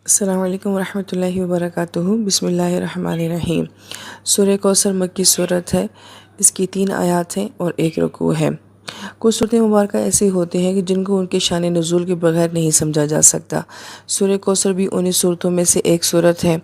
السلام علیکم ورحمۃ اللہ وبرکاتہ۔ بسم اللہ الرحمن الرحیم۔ سورہ کوثر مکی صورت ہے۔ اس کی 3 آیات ہیں اور 1 رکوع ہے۔ کچھ صورتیں مبارکہ ایسی ہوتی ہیں کہ جن کو ان کے شان نزول کے بغیر نہیں سمجھا جا سکتا۔ سورہ کوثر بھی انہی صورتوں میں سے ایک صورت ہے۔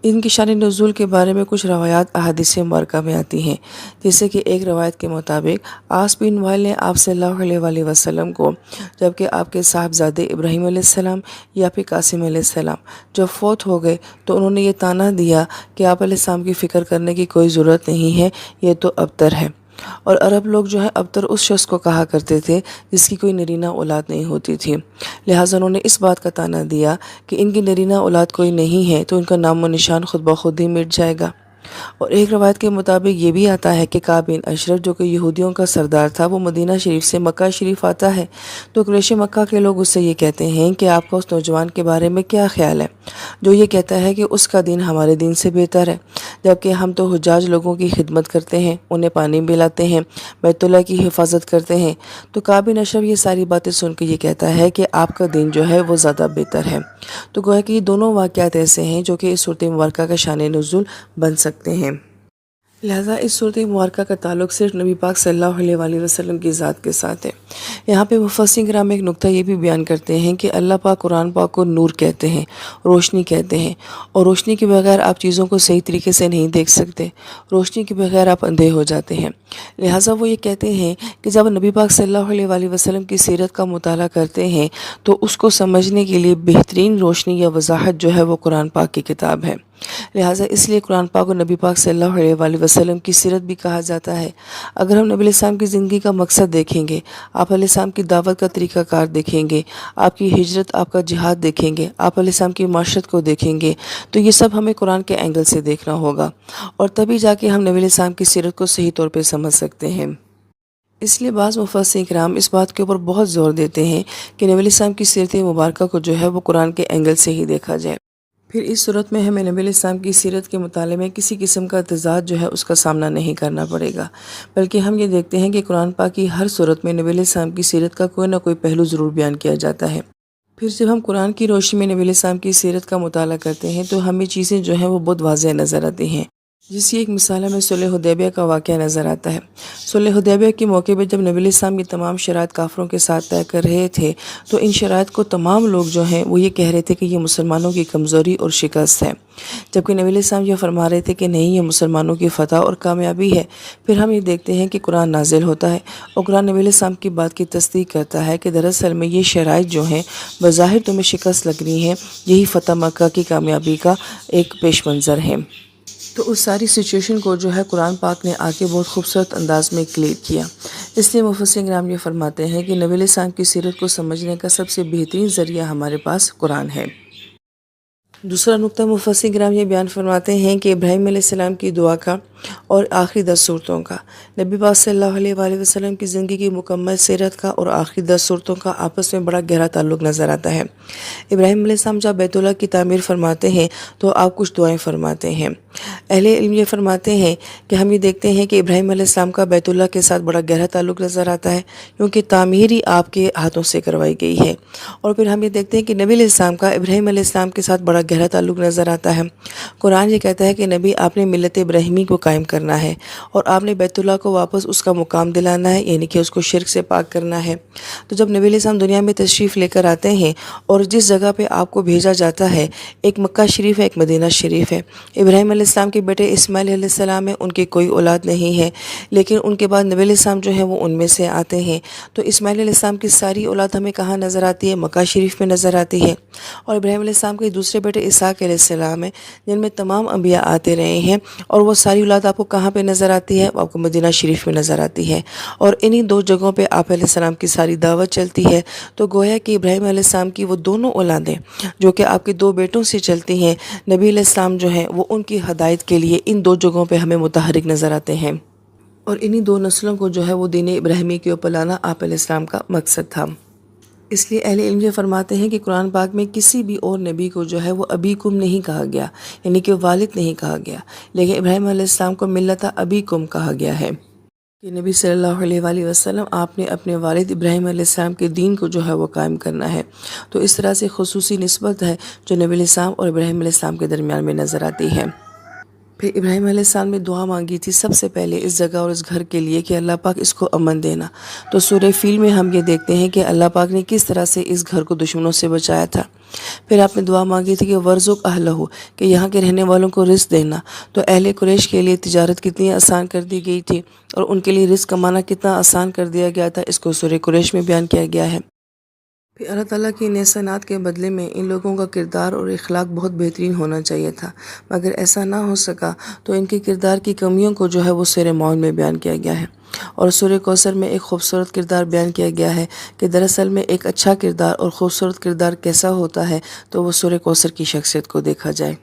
ان کی شان نزول کے بارے میں کچھ روایات احادیث مبارکہ میں آتی ہیں، جیسے کہ ایک روایت کے مطابق عاص بن وائل نے آپ صلی اللہ علیہ وآلہ وسلم کو، جبکہ آپ کے صاحبزادے ابراہیم علیہ السلام یا پھر قاسم علیہ السلام جب فوت ہو گئے تو انہوں نے یہ طعنہ دیا کہ آپ علیہ السلام کی فکر کرنے کی کوئی ضرورت نہیں ہے، یہ تو ابتر ہے۔ اور عرب لوگ جو ہے ابتر اس شخص کو کہا کرتے تھے جس کی کوئی نرینہ اولاد نہیں ہوتی تھی، لہٰذا انہوں نے اس بات کا طعنہ دیا کہ ان کی نرینہ اولاد کوئی نہیں ہے تو ان کا نام و نشان خود بخود ہی مٹ جائے گا۔ اور ایک روایت کے مطابق یہ بھی آتا ہے کہ کعب بن اشرف جو کہ یہودیوں کا سردار تھا، وہ مدینہ شریف سے مکہ شریف آتا ہے تو قریش مکہ کے لوگ اس سے یہ کہتے ہیں کہ آپ کا اس نوجوان کے بارے میں کیا خیال ہے، جو یہ کہتا ہے کہ اس کا دین ہمارے دین سے بہتر ہے، جبکہ ہم تو حجاج لوگوں کی خدمت کرتے ہیں، انہیں پانی پلاتے ہیں، بیت اللہ کی حفاظت کرتے ہیں۔ تو کعب بن اشرف یہ ساری باتیں سن کے یہ کہتا ہے کہ آپ کا دین جو ہے وہ زیادہ بہتر ہے۔ تو گویا کہ یہ دونوں واقعات ایسے ہیں جو کہ اس صورت مبارکہ کا شان نزول بن سکتے ہیں۔ لہٰذا اس صورت مبارکہ کا تعلق صرف نبی پاک صلی اللہ علیہ وآلہ وسلم کی ذات کے ساتھ ہے۔ یہاں پہ مفسرین کرام ایک نقطہ یہ بھی بیان کرتے ہیں کہ اللہ پاک قرآن پاک کو نور کہتے ہیں، روشنی کہتے ہیں، اور روشنی کے بغیر آپ چیزوں کو صحیح طریقے سے نہیں دیکھ سکتے، روشنی کے بغیر آپ اندھے ہو جاتے ہیں۔ لہٰذا وہ یہ کہتے ہیں کہ جب نبی پاک صلی اللہ علیہ وآلہ وسلم کی سیرت کا مطالعہ کرتے ہیں تو اس کو سمجھنے کے لیے بہترین روشنی یا وضاحت جو ہے وہ قرآن پاک کی کتاب ہے۔ لہٰذا اس لیے قرآن پاک کو نبی پاک صلی اللہ علیہ وآلہ وسلم کی سیرت بھی کہا جاتا ہے۔ اگر ہم نبی علیہ السلام کی زندگی کا مقصد دیکھیں گے، آپ علیہ السلام کی دعوت کا طریقہ کار دیکھیں گے، آپ کی ہجرت، آپ کا جہاد دیکھیں گے، آپ علیہ السلام کی معاشرت کو دیکھیں گے، تو یہ سب ہمیں قرآن کے اینگل سے دیکھنا ہوگا، اور تبھی جا کے ہم نبی علیہ السلام کی سیرت کو صحیح طور پہ سمجھ سکتے ہیں۔ اس لیے بعض مفسرین کرام اس بات کے اوپر بہت زور دیتے ہیں کہ نبی علیہ السلام کی سیرت مبارکہ کو جو ہے وہ قرآن کے اینگل سے ہی دیکھا جائے۔ پھر اس صورت میں ہمیں نبی علیہ السلام کی سیرت کے مطالعے میں کسی قسم کا تضاد جو ہے اس کا سامنا نہیں کرنا پڑے گا، بلکہ ہم یہ دیکھتے ہیں کہ قرآن پاک کی ہر صورت میں نبی علیہ السلام کی سیرت کا کوئی نہ کوئی پہلو ضرور بیان کیا جاتا ہے۔ پھر جب ہم قرآن کی روشنی میں نبی علیہ السلام کی سیرت کا مطالعہ کرتے ہیں تو ہمیں چیزیں جو ہیں وہ بہت واضح نظر آتی ہیں، جس کی ایک مثال ہمیں صلح حدیبیہ کا واقعہ نظر آتا ہے۔ صلح حدیبیہ کے موقع پہ جب نبی علیہ السلام یہ تمام شرائط کافروں کے ساتھ طے کر رہے تھے تو ان شرائط کو تمام لوگ جو ہیں وہ یہ کہہ رہے تھے کہ یہ مسلمانوں کی کمزوری اور شکست ہے، جبکہ نبی علیہ السلام یہ فرما رہے تھے کہ نہیں، یہ مسلمانوں کی فتح اور کامیابی ہے۔ پھر ہم یہ دیکھتے ہیں کہ قرآن نازل ہوتا ہے اور قرآن نبی علیہ السلام کی بات کی تصدیق کرتا ہے کہ دراصل میں یہ شرائط جو ہیں بظاہر تمہیں شکست لگ رہی ہیں، یہی فتح مکہ کی کامیابی کا ایک پیش منظر ہے۔ تو اس ساری سچویشن کو جو ہے قرآن پاک نے آ کے بہت خوبصورت انداز میں کلیئر کیا۔ اس لیے مفسرین کرام یہ فرماتے ہیں کہ نبی علیہ السلام کی سیرت کو سمجھنے کا سب سے بہترین ذریعہ ہمارے پاس قرآن ہے۔ دوسرا نقطہ مفسرین کرام یہ بیان فرماتے ہیں کہ ابراہیم علیہ السلام کی دعا کا اور آخری 10 صورتوں کا، نبی پاک صلی اللہ علیہ وآلہ وسلم کی زندگی کی مکمل سیرت کا اور آخری 10 صورتوں کا آپس میں بڑا گہرا تعلق نظر آتا ہے۔ ابراہیم علیہ السلام جب بیت اللہ کی تعمیر فرماتے ہیں تو آپ کچھ دعائیں فرماتے ہیں۔ اہل علم یہ فرماتے ہیں کہ ہم یہ دیکھتے ہیں کہ ابراہیم علیہ السلام کا بیت اللہ کے ساتھ بڑا گہرا تعلق نظر آتا ہے، کیونکہ تعمیر ہی آپ کے ہاتھوں سے کروائی گئی ہے۔ اور پھر ہم یہ دیکھتے ہیں کہ نبی علیہ السلام کا ابراہیم علیہ السلام کے ساتھ بڑا گہرا تعلق نظر آتا ہے۔ قرآن یہ کہتا ہے کہ نبی آپ نے ملت ابراہیمی کو قائم کرنا ہے اور آپ نے بیت اللہ کو واپس اس کا مقام دلانا ہے، یعنی کہ اس کو شرک سے پاک کرنا ہے۔ تو جب نبی علیہ السلام دنیا میں تشریف لے کر آتے ہیں اور جس جگہ پہ آپ کو بھیجا جاتا ہے، ایک مکہ شریف ہے، ایک مدینہ شریف ہے۔ ابراہیم علیہ السلام کے بیٹے اسماعیل علیہ السلام ہیں، ان کی کوئی اولاد نہیں ہے، لیکن ان کے بعد نبی علیہ السلام جو ہیں وہ ان میں سے آتے ہیں۔ تو اسماعیل علیہ السلام کی ساری اولاد ہمیں کہاں نظر آتی ہے؟ مکہ شریف میں نظر آتی ہے۔ اور ابراہیم علیہ السلام کے دوسرے بیٹے اسحاق علیہ السلام ہیں، جن میں تمام انبیاء آتے رہے ہیں، اور وہ ساری اولاد آپ کو کہاں پہ نظر آتی ہے؟ آپ کو مدینہ شریف میں نظر آتی ہے، اور انہی 2 جگہوں پہ آپ علیہ السلام کی ساری دعوت چلتی ہے۔ تو گویا کہ ابراہیم علیہ السلام کی وہ دونوں اولادیں جو کہ آپ کے 2 بیٹوں سے چلتی ہیں، نبی علیہ السلام جو ہیں وہ ان کی ہدایت کے لیے ان 2 جگہوں پہ ہمیں متحرک نظر آتے ہیں، اور انہی 2 نسلوں کو جو ہے وہ دین ابراہیمی کے اوپر لانا آپ علیہ السلام کا مقصد تھا۔ اس لیے اہل علم یہ فرماتے ہیں کہ قرآن پاک میں کسی بھی اور نبی کو جو ہے وہ ابیکم نہیں کہا گیا، یعنی کہ والد نہیں کہا گیا، لیکن ابراہیم علیہ السلام کو ملت ابیکم کہا گیا ہے۔ کہ نبی صلی اللہ علیہ وآلہ وسلم آپ نے اپنے والد ابراہیم علیہ السلام کے دین کو جو ہے وہ قائم کرنا ہے۔ تو اس طرح سے خصوصی نسبت ہے جو نبی علیہ السلام اور ابراہیم علیہ السلام کے درمیان میں نظر آتی ہے۔ پھر ابراہیم علیہ السلام نے دعا مانگی تھی سب سے پہلے اس جگہ اور اس گھر کے لیے کہ اللہ پاک اس کو امن دینا۔ تو سورہ فیل میں ہم یہ دیکھتے ہیں کہ اللہ پاک نے کس طرح سے اس گھر کو دشمنوں سے بچایا تھا۔ پھر آپ نے دعا مانگی تھی کہ ورزق اہلہ، کہ یہاں کے رہنے والوں کو رزق دینا۔ تو اہل قریش کے لیے تجارت کتنی آسان کر دی گئی تھی اور ان کے لیے رزق کمانا کتنا آسان کر دیا گیا تھا، اس کو سورہ قریش میں بیان کیا گیا ہے۔ پھر اللہ تعالیٰ کی ان احسانات کے بدلے میں ان لوگوں کا کردار اور اخلاق بہت بہترین ہونا چاہیے تھا، مگر ایسا نہ ہو سکا۔ تو ان کے کردار کی کمیوں کو جو ہے وہ سورہ معون میں بیان کیا گیا ہے، اور سورہ کوثر میں ایک خوبصورت کردار بیان کیا گیا ہے کہ دراصل میں ایک اچھا کردار اور خوبصورت کردار کیسا ہوتا ہے، تو وہ سورہ کوثر کی شخصیت کو دیکھا جائے۔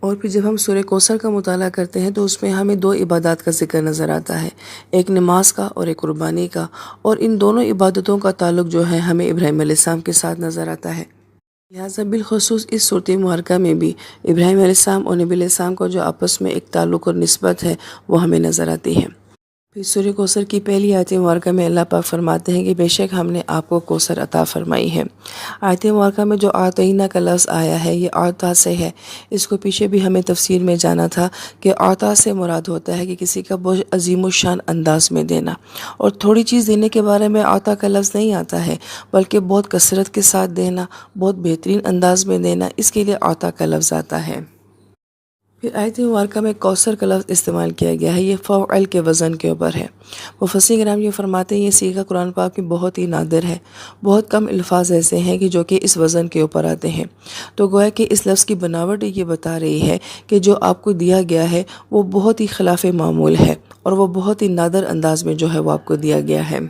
اور پھر جب ہم سورہ کوثر کا مطالعہ کرتے ہیں تو اس میں ہمیں دو عبادات کا ذکر نظر آتا ہے، ایک نماز کا اور ایک قربانی کا، اور ان دونوں عبادتوں کا تعلق جو ہے ہمیں ابراہیم علیہ السلام کے ساتھ نظر آتا ہے۔ لہٰذا بالخصوص اس صورت مبارکہ میں بھی ابراہیم علیہ السلام اور نبی علیہ السلام کا جو آپس میں ایک تعلق اور نسبت ہے وہ ہمیں نظر آتی ہے۔ پھر سورہ کوثر کی پہلی آیت مبارکہ میں اللہ پاک فرماتے ہیں کہ بے شک ہم نے آپ کو کوثر عطا فرمائی ہے۔ آیت مبارکہ میں جو اعطینہ کا لفظ آیا ہے یہ عطا سے ہے۔ اس کو پیچھے بھی ہمیں تفسیر میں جانا تھا کہ عطا سے مراد ہوتا ہے کہ کسی کا بہت عظیم الشان انداز میں دینا، اور تھوڑی چیز دینے کے بارے میں عطا کا لفظ نہیں آتا ہے، بلکہ بہت کثرت کے ساتھ دینا، بہت بہترین انداز میں دینا، اس کے لیے عطا کا لفظ آتا ہے۔ پھر آیت مبارکہ میں کوثر کا لفظ استعمال کیا گیا ہے، یہ فعل کے وزن کے اوپر ہے۔ مفسرین کرام یہ فرماتے ہیں یہ صیغہ قرآن پاک میں بہت ہی نادر ہے، بہت کم الفاظ ایسے ہیں کہ جو کہ اس وزن کے اوپر آتے ہیں۔ تو گویا کہ اس لفظ کی بناوٹ یہ بتا رہی ہے کہ جو آپ کو دیا گیا ہے وہ بہت ہی خلاف معمول ہے، اور وہ بہت ہی نادر انداز میں جو ہے وہ آپ کو دیا گیا ہے۔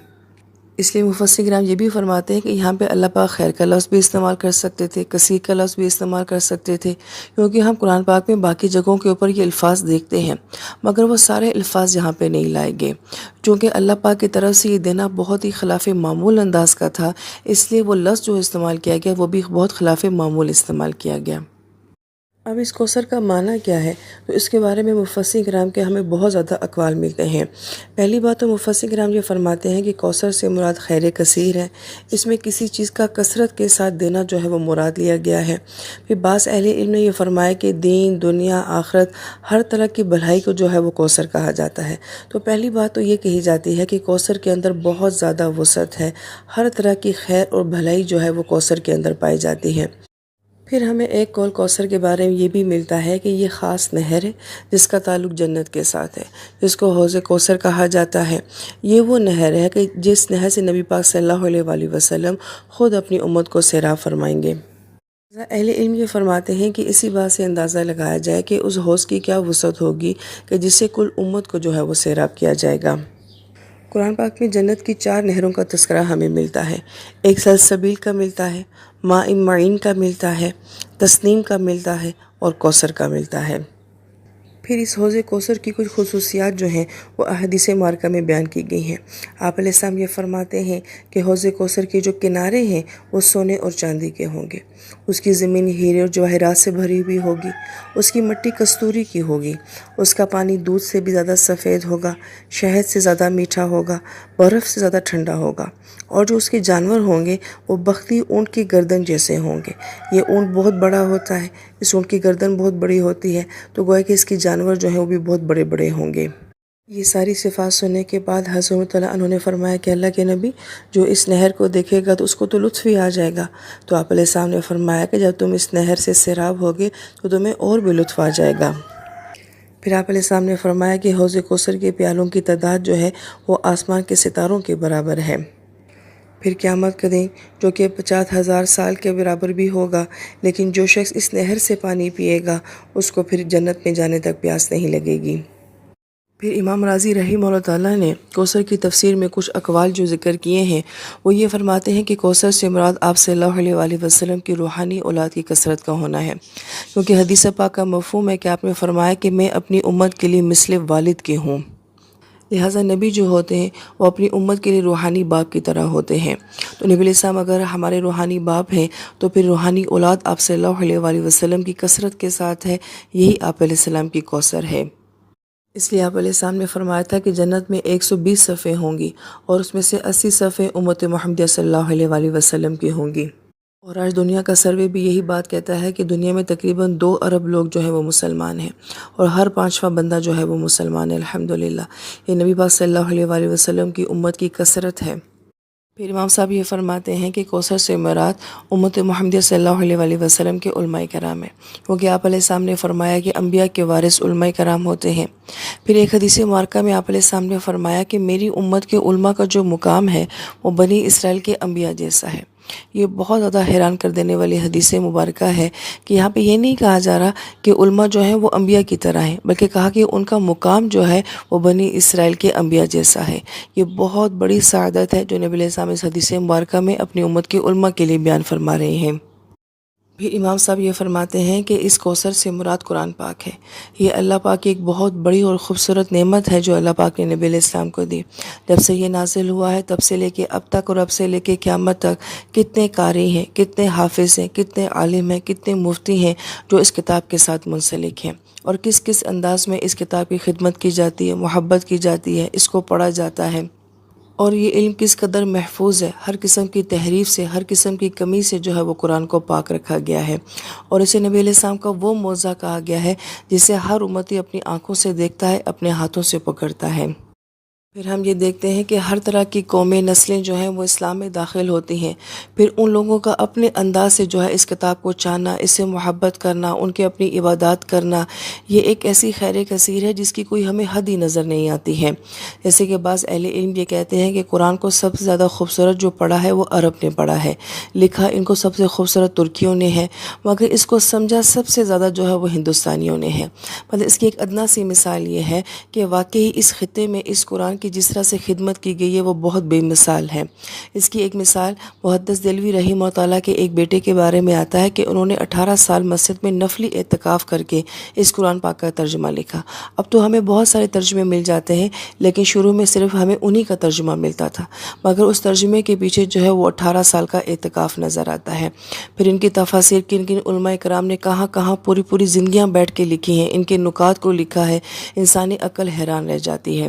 اس لیے مفسرین کرام یہ بھی فرماتے ہیں کہ یہاں پہ اللہ پاک خیر کا لفظ بھی استعمال کر سکتے تھے، کثیر کا لفظ بھی استعمال کر سکتے تھے، کیونکہ ہم قرآن پاک میں باقی جگہوں کے اوپر یہ الفاظ دیکھتے ہیں، مگر وہ سارے الفاظ یہاں پہ نہیں لائے گئے۔ چونکہ اللہ پاک کی طرف سے یہ دینا بہت ہی خلاف معمول انداز کا تھا، اس لیے وہ لفظ جو استعمال کیا گیا وہ بھی بہت خلاف معمول استعمال کیا گیا۔ اب اس کوثر کا معنی کیا ہے، تو اس کے بارے میں مفسرین کرام کے ہمیں بہت زیادہ اقوال ملتے ہیں۔ پہلی بات تو مفسرین کرام یہ فرماتے ہیں کہ کوثر سے مراد خیر کثیر ہے، اس میں کسی چیز کا کثرت کے ساتھ دینا جو ہے وہ مراد لیا گیا ہے۔ پھر بعض اہل علم نے یہ فرمایا کہ دین، دنیا، آخرت، ہر طرح کی بھلائی کو جو ہے وہ کوثر کہا جاتا ہے۔ تو پہلی بات تو یہ کہی جاتی ہے کہ کوثر کے اندر بہت زیادہ وسعت ہے، ہر طرح کی خیر اور بھلائی جو ہے وہ کوثر کے اندر پائی جاتی ہے۔ پھر ہمیں ایک قول کوثر کے بارے میں یہ بھی ملتا ہے کہ یہ خاص نہر ہے جس کا تعلق جنت کے ساتھ ہے، جس کو حوض کوثر کہا جاتا ہے۔ یہ وہ نہر ہے کہ جس نہر سے نبی پاک صلی اللہ علیہ وآلہ وسلم خود اپنی امت کو سیراب فرمائیں گے۔ اہل علم یہ فرماتے ہیں کہ اسی بات سے اندازہ لگایا جائے کہ اس حوض کی کیا وسعت ہوگی کہ جس سے کل امت کو جو ہے وہ سیراب کیا جائے گا۔ قرآن پاک میں جنت کی 4 نہروں کا تذکرہ ہمیں ملتا ہے، ایک سلسبیل کا ملتا ہے، ماء معین کا ملتا ہے، تسنیم کا ملتا ہے، اور کوثر کا ملتا ہے۔ پھر اس حوض کوثر کی کچھ خصوصیات جو ہیں وہ احادیث مبارکہ میں بیان کی گئی ہیں۔ آپ علیہ السلام یہ فرماتے ہیں کہ حوض کوثر کے جو کنارے ہیں وہ سونے اور چاندی کے ہوں گے، اس کی زمین ہیرے اور جواہرات سے بھری ہوئی ہوگی، اس کی مٹی کستوری کی ہوگی، اس کا پانی دودھ سے بھی زیادہ سفید ہوگا، شہد سے زیادہ میٹھا ہوگا، برف سے زیادہ ٹھنڈا ہوگا، اور جو اس کے جانور ہوں گے وہ بختی اونٹ کی گردن جیسے ہوں گے۔ یہ اونٹ بہت بڑا ہوتا ہے، اس اونٹ کی گردن بہت بڑی ہوتی ہے، تو گویا کہ اس کے جانور جو ہیں وہ بھی بہت بڑے بڑے ہوں گے۔ یہ ساری صفات سننے کے بعد حضرت اللہ عنہ نے فرمایا کہ اللہ کے نبی جو اس نہر کو دیکھے گا تو اس کو تو لطف ہی آ جائے گا۔ تو آپ علیہ السلام نے فرمایا کہ جب تم اس نہر سے سیراب ہوگے تو تمہیں اور بھی لطف آ جائے گا۔ پھر آپ علیہ السلام نے فرمایا کہ حوض کوثر کے پیالوں کی تعداد جو ہے وہ آسمان کے ستاروں کے برابر ہے۔ پھر قیامت کا دن جو کہ 50,000 سال کے برابر بھی ہوگا، لیکن جو شخص اس نہر سے پانی پیے گا اس کو پھر جنت میں جانے تک پیاس نہیں لگے گی۔ پھر امام راضی رحمہ اللہ تعالیٰ نے کوثر کی تفسیر میں کچھ اقوال جو ذکر کیے ہیں وہ یہ فرماتے ہیں کہ کوثر سے مراد آپ صلی اللہ علیہ وآلہ وسلم کی روحانی اولاد کی کثرت کا ہونا ہے، کیونکہ حدیث پاک کا مفہوم ہے کہ آپ نے فرمایا کہ میں اپنی امت کے لیے مثل والد کے ہوں۔ لہٰذا نبی جو ہوتے ہیں وہ اپنی امت کے لیے روحانی باپ کی طرح ہوتے ہیں۔ تو نبی علیہ السلام اگر ہمارے روحانی باپ ہیں تو پھر روحانی اولاد آپ صلی اللہ علیہ وآلہ وسلم کی کثرت کے ساتھ ہے، یہی آپ علیہ السلام کی کوثر ہے۔ اس لیے آپ علیہ السلام نے فرمایا تھا کہ جنت میں 120 صفیں ہوں گی اور اس میں سے 80 صفیں امت محمدیہ صلی اللہ علیہ وآلہ وسلم کی ہوں گی۔ اور آج دنیا کا سروے بھی یہی بات کہتا ہے کہ دنیا میں تقریباً 2 ارب لوگ جو ہیں وہ مسلمان ہیں، اور ہر 5واں بندہ جو ہے وہ مسلمان ہے الحمدللہ۔ یہ نبی پاک صلی اللہ علیہ وآلہ وسلم کی امت کی کثرت ہے۔ پھر امام صاحب یہ فرماتے ہیں کہ کوثر سے مراد امت محمدیہ صلی اللہ علیہ وآلہ وسلم کے علماء کرام ہیں، کیونکہ آپ علیہ السلام نے فرمایا کہ انبیاء کے وارث علماء کرام ہوتے ہیں۔ پھر ایک حدیث مبارکہ میں آپ علیہ السلام نے فرمایا کہ میری امت کے علماء کا جو مقام ہے وہ بنی اسرائیل کے انبیاء جیسا ہے۔ یہ بہت زیادہ حیران کر دینے والی حدیث مبارکہ ہے کہ یہاں پہ یہ نہیں کہا جا رہا کہ علماء جو ہیں وہ انبیاء کی طرح ہیں، بلکہ کہا کہ ان کا مقام جو ہے وہ بنی اسرائیل کے انبیاء جیسا ہے۔ یہ بہت بڑی سعادت ہے جو نبی علیہ السلام اس حدیث مبارکہ میں اپنی امت کے علماء کے لیے بیان فرما رہے ہیں۔ پھر امام صاحب یہ فرماتے ہیں کہ اس کوثر سے مراد قرآن پاک ہے۔ یہ اللہ پاک کی ایک بہت بڑی اور خوبصورت نعمت ہے جو اللہ پاک نے نبی علیہ السلام کو دی۔ جب سے یہ نازل ہوا ہے تب سے لے کے اب تک اور اب سے لے کے قیامت تک کتنے قاری ہیں، کتنے حافظ ہیں، کتنے عالم ہیں، کتنے مفتی ہیں جو اس کتاب کے ساتھ منسلک ہیں، اور کس کس انداز میں اس کتاب کی خدمت کی جاتی ہے، محبت کی جاتی ہے، اس کو پڑھا جاتا ہے، اور یہ علم کس قدر محفوظ ہے۔ ہر قسم کی تحریف سے، ہر قسم کی کمی سے جو ہے وہ قرآن کو پاک رکھا گیا ہے، اور اسے نبی علیہ السلام کا وہ معجزہ کہا گیا ہے جسے ہر امتی اپنی آنکھوں سے دیکھتا ہے، اپنے ہاتھوں سے پکڑتا ہے۔ پھر ہم یہ دیکھتے ہیں کہ ہر طرح کی قومیں، نسلیں جو ہیں وہ اسلام میں داخل ہوتی ہیں، پھر ان لوگوں کا اپنے انداز سے جو ہے اس کتاب کو چاہنا، اس سے محبت کرنا، ان کے اپنی عبادات کرنا، یہ ایک ایسی خیر کثیر ہے جس کی کوئی ہمیں حد ہی نظر نہیں آتی ہے۔ جیسے کہ بعض اہل علم یہ کہتے ہیں کہ قرآن کو سب سے زیادہ خوبصورت جو پڑھا ہے وہ عرب نے پڑھا ہے، لکھا ان کو سب سے خوبصورت ترکیوں نے ہے، مگر اس کو سمجھا سب سے زیادہ جو ہے وہ ہندوستانیوں نے ہے۔ مطلب اس کی ایک ادنا سی مثال یہ ہے کہ واقعی اس خطے میں اس قرآن کی جس طرح سے خدمت کی گئی ہے وہ بہت بے مثال ہے۔ اس کی ایک مثال محدث دہلوی رحمہ اللہ تعالیٰ کے ایک بیٹے کے بارے میں آتا ہے کہ انہوں نے 18 سال مسجد میں نفلی اعتکاف کر کے اس قرآن پاک کا ترجمہ لکھا۔ اب تو ہمیں بہت سارے ترجمے مل جاتے ہیں، لیکن شروع میں صرف ہمیں انہی کا ترجمہ ملتا تھا، مگر اس ترجمے کے پیچھے جو ہے وہ 18 سال کا اعتکاف نظر آتا ہے۔ پھر ان کی تفاسیر کن کن علماء کرام نے کہاں کہاں پوری پوری زندگیاں بیٹھ کے لکھی ہیں، ان کے نکات کو لکھا ہے، انسانی عقل حیران رہ جاتی ہے۔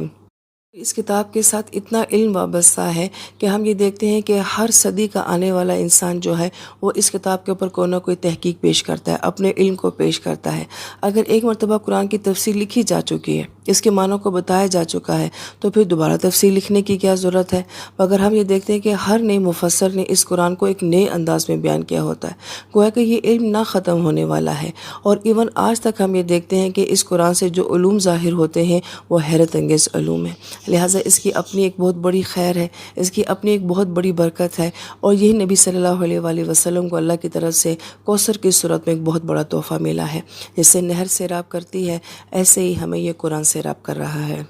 اس کتاب کے ساتھ اتنا علم وابستہ ہے کہ ہم یہ دیکھتے ہیں کہ ہر صدی کا آنے والا انسان جو ہے وہ اس کتاب کے اوپر کوئی نہ کوئی تحقیق پیش کرتا ہے، اپنے علم کو پیش کرتا ہے۔ اگر ایک مرتبہ قرآن کی تفسیر لکھی جا چکی ہے، اس کے معنوں کو بتایا جا چکا ہے، تو پھر دوبارہ تفسیر لکھنے کی کیا ضرورت ہے؟ مگر ہم یہ دیکھتے ہیں کہ ہر نئے مفسر نے اس قرآن کو ایک نئے انداز میں بیان کیا ہوتا ہے، گویا کہ یہ علم نہ ختم ہونے والا ہے، اور ایون آج تک ہم یہ دیکھتے ہیں کہ اس قرآن سے جو علوم ظاہر ہوتے ہیں وہ حیرت انگیز علوم ہیں۔ لہٰذا اس کی اپنی ایک بہت بڑی خیر ہے، اس کی اپنی ایک بہت بڑی برکت ہے، اور یہی نبی صلی اللہ علیہ وآلہ وسلم کو اللہ کی طرف سے کوثر کی صورت میں ایک بہت بڑا تحفہ ملا ہے۔ جیسے نہر سیراب کرتی ہے، ایسے ہی ہمیں یہ قرآن سیراب کر رہا ہے۔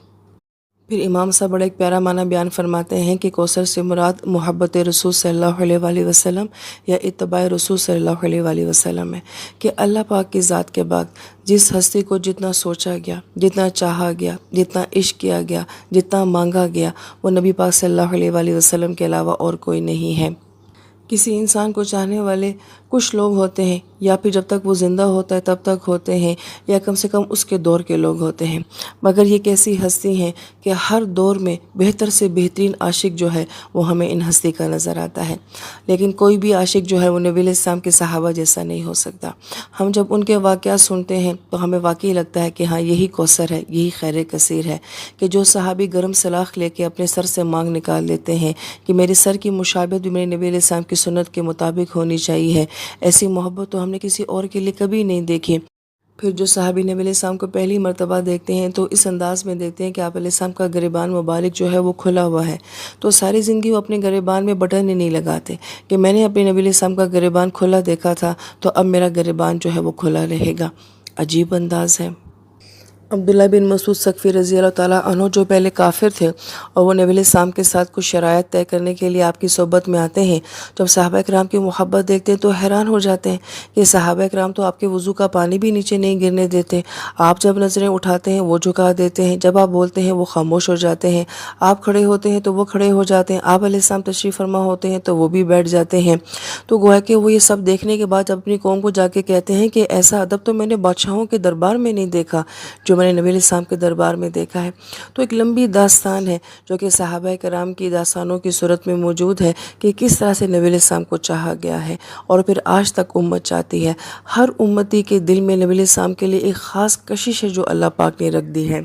پھر امام صاحب بڑا ایک پیارا معنی بیان فرماتے ہیں کہ کوثر سے مراد محبت رسول صلی اللہ علیہ وآلہ وسلم یا اتباع رسول صلی اللہ علیہ وآلہ وسلم ہے، کہ اللہ پاک کی ذات کے بعد جس ہستی کو جتنا سوچا گیا، جتنا چاہا گیا، جتنا عشق کیا گیا، جتنا مانگا گیا، وہ نبی پاک صلی اللہ علیہ وآلہ وسلم کے علاوہ اور کوئی نہیں ہے۔ کسی انسان کو چاہنے والے کچھ لوگ ہوتے ہیں، یا پھر جب تک وہ زندہ ہوتا ہے تب تک ہوتے ہیں، یا کم سے کم اس کے دور کے لوگ ہوتے ہیں، مگر یہ کیسی ہستی ہیں کہ ہر دور میں بہتر سے بہترین عاشق جو ہے وہ ہمیں ان ہستی کا نظر آتا ہے۔ لیکن کوئی بھی عاشق جو ہے وہ نبی علیہ السلام کے صحابہ جیسا نہیں ہو سکتا۔ ہم جب ان کے واقعات سنتے ہیں تو ہمیں واقعی لگتا ہے کہ ہاں یہی کوثر ہے، یہی خیر کثیر ہے، کہ جو صحابی گرم سلاخ لے کے اپنے سر سے مانگ نکال دیتے ہیں کہ میرے سر کی مشابہت بھی میرے نبی علیہ السلام کی سنت کے مطابق ہونی چاہیے، ایسی محبت تو ہم نے کسی اور کے لیے کبھی نہیں دیکھی۔ پھر جو صحابی نبی علیہ السلام کو پہلی مرتبہ دیکھتے ہیں تو اس انداز میں دیکھتے ہیں کہ آپ علیہ السلام کا گریبان مبارک جو ہے وہ کھلا ہوا ہے، تو ساری زندگی وہ اپنے گریبان میں بٹن ہی نہیں لگاتے کہ میں نے اپنے نبی علیہ السلام کا گریبان کھلا دیکھا تھا تو اب میرا گریبان جو ہے وہ کھلا رہے گا۔ عجیب انداز ہے۔ عبداللہ بن مسعود ثقفی رضی اللہ تعالیٰ عنہ جو پہلے کافر تھے اور وہ نبی علیہ السلام کے ساتھ کچھ شرائط طے کرنے کے لیے آپ کی صحبت میں آتے ہیں، جب صحابہ کرام کی محبت دیکھتے ہیں تو حیران ہو جاتے ہیں کہ صحابہ کرام تو آپ کے وضو کا پانی بھی نیچے نہیں گرنے دیتے، آپ جب نظریں اٹھاتے ہیں وہ جھکا دیتے ہیں، جب آپ بولتے ہیں وہ خاموش ہو جاتے ہیں، آپ کھڑے ہوتے ہیں تو وہ کھڑے ہو جاتے ہیں، آپ علیہ السلام تشریف فرما ہوتے ہیں تو وہ بھی بیٹھ جاتے ہیں۔ تو گویا کہ وہ یہ سب دیکھنے کے بعد اپنی قوم کو جا کے کہتے ہیں کہ ایسا ادب تو میں نے بادشاہوں کے دربار میں نہیں دیکھا جو میں نے نبی علیہ السلام کے دربار میں دیکھا ہے۔ تو ایک لمبی داستان ہے جو کہ صحابہ کرام کی داستانوں کی صورت میں موجود ہے کہ کس طرح سے نبی علیہ السلام کو چاہا گیا ہے اور پھر آج تک امت چاہتی ہے۔ ہر امتی کے دل میں نبی علیہ السلام کے لیے ایک خاص کشش ہے جو اللہ پاک نے رکھ دی ہے۔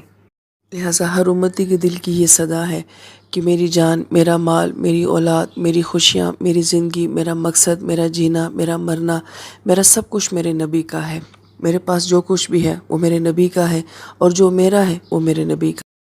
لہٰذا ہر امتی کے دل کی یہ صدا ہے کہ میری جان، میرا مال، میری اولاد، میری خوشیاں، میری زندگی، میرا مقصد، میرا جینا، میرا مرنا، میرا سب کچھ میرے نبی کا ہے۔ میرے پاس جو کچھ بھی ہے وہ میرے نبی کا ہے، اور جو میرا ہے وہ میرے نبی کا ہے۔